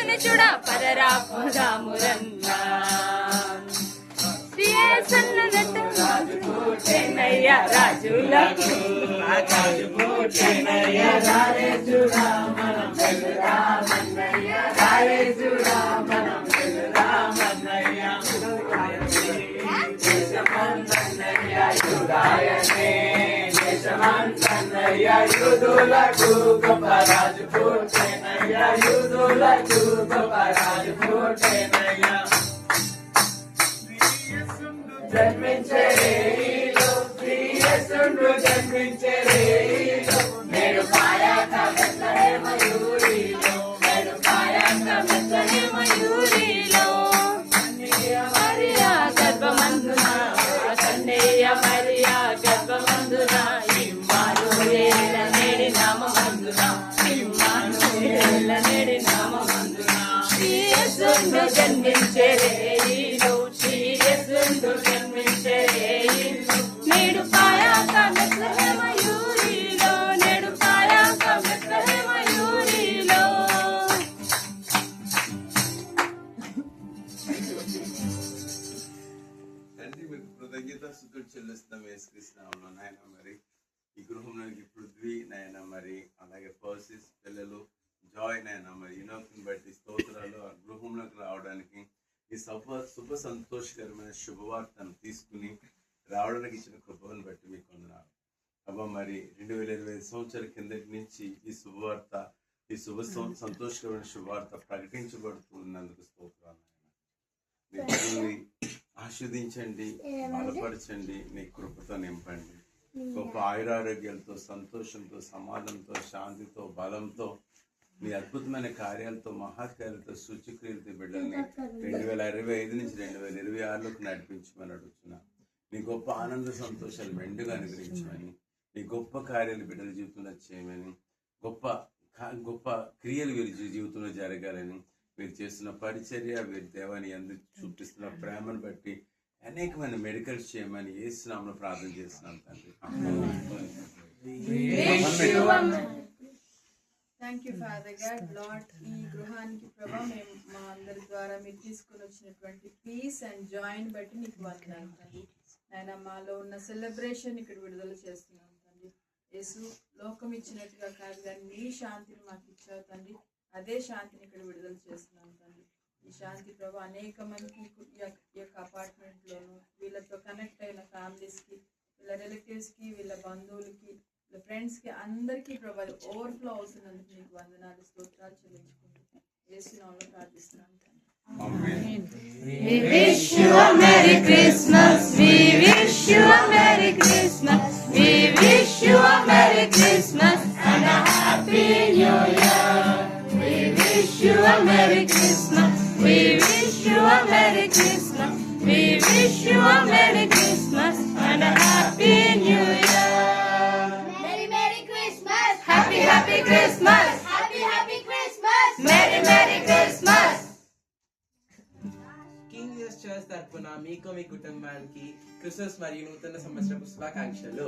యేసుని చూడ పరరా పోదామురన్నా శ్రీయేసున్నట్టు రాజు పుట్టెనయ్యా రాజులకు రాజు పుట్టెనయ్యా రారే చూడా మనం వెళ్దామన్నయ్యా రారే చూడా మనం వెళ్దామన్నయ్యా దేశమంతన్నయ్యా యూదాయనే దేశమంతన్నయ్యా యూదులకు గొప్ప రాజు పుట్టెనయ్యా యూదులకు గొప్ప రాజు పుట్టెనయ్యా జన్మించే రేయిలో శ్రీయేసుండు జన్మించే రేయిలో నేడు పాయాక బెత్లెహేము యూరిలో నేడు పాయాక బెత్లెహేము యూరిలో కన్యయ మరియా గర్భమందున కన్యయ మరియా గర్భమందున ఇమ్మానుయేల నేడి నామమందున ఇమ్మానుయేల నేడి నామమందున శ్రీయేసుండు జన్మించే రేయిలో శ్రీయేసుండు జన్మించే రేయిలో నేడు పాయాక బెత్లెహేము యూరిలో నేడు పాయాక బెత్లెహేము యూరిలో తండ్రి మీకు కృతజ్ఞత స్తుతులు చెల్లిస్తాం యేసుక్రీస్తు నామములో నాయన మరి ఈ గృహంలోకి పృథ్వీ నాయన మరి అలాగే పర్సిస్ పిల్లలు జాయ్ నాయన మరి యూనోక్ని బట్టి స్తోత్రాలు ఆ గృహంలోకి రావడానికి ఈ శుభ సంతోషకరమైన శుభవార్తను తీసుకుని రావడానికి ఇచ్చిన కృపను బట్టి మీకు వందనాలు అబ్బా మరి 2025 సంవత్సరాల కిందటి నుంచి ఈ శుభవార్త ఈ సంతోషకరమైన శుభవార్త ప్రకటించబడుతున్నందుకు స్తోత్రాలు మీ పిల్లల్ని ఆస్వాదించండి బలపరచండి నీ కృపతో నింపండి గొప్ప ఆయురారోగ్యాలతో సంతోషంతో సమాధానంతో శాంతితో బలంతో నీ అద్భుతమైన కార్యాలతో మహాకార్యాలతో సూచక్రియలతో బిడ్డల్ని 2025 నుంచి 2026లోకి నడిపించమని అడుగుతున్నా నీ గొప్ప ఆనంద సంతోషాలు మెండుగా అనుగ్రహించమని నీ గొప్ప కార్యాలు బిడ్డల జీవితంలో చేయమని గొప్ప క్రియలు వీరి జీవితంలో జరగాలని మీరు చేస్తున్న పరిచర్య వీరి దేవాన్ని అందరూ చూపిస్తున్న ప్రేమను బట్టి అనేకమైన మెడికల్స్ చేయమని యేసు నామములో ప్రార్థన చేస్తున్నాం తండ్రి. Thank you father God lord ఈ గృహానికి ప్రభా మేము మా అందరి ద్వారా మీరు తీసుకుని వచ్చినటువంటి పీస్ అండ్ జాయిన్ బట్టి నీకు వందనాలు తండ్రి. ఆయన మాలో ఉన్న సెలబ్రేషన్ ఇక్కడ విడుదల చేస్తున్నాం తండ్రి. యేసు లోకం ఇచ్చినట్టుగా కాదు కానీ నీ శాంతిని మాకు ఇచ్చావు తండ్రి. అదే శాంతిని ఇక్కడ విడుదల చేస్తున్నాం తండ్రి. ఈ శాంతి ప్రభా అనేక మందికి ఈ యొక్క అపార్ట్మెంట్లోను వీళ్ళతో కనెక్ట్ అయిన ఫ్యామిలీస్కి వీళ్ళ రిలేటివ్స్కి వీళ్ళ బంధువులకి వీళ్ళ ఫ్రెండ్స్కి అందరికీ ప్రభా ఓవర్ఫ్లో అవుతున్నందుకు నీకు వందనాలు స్తోత్రాలు చెల్లించుకుంటూ యేసు నామములో ప్రార్థిస్తున్నాం తండ్రి. We wish you a Merry Christmas. We wish you a Merry Christmas. We wish you a Merry Christmas and a Happy New Year. We wish you a Merry Christmas. We wish you a Merry Christmas. We wish you a Merry Christmas and a Happy New Year. Merry Merry Christmas. Happy Happy Christmas. Happy Happy Christmas. Merry Merry Christmas. King Jesus church తరపున మీకు మీ కుటుంబానికి Christmas మరియు నూతన సంవత్సరపు శుభాకాంక్షలు.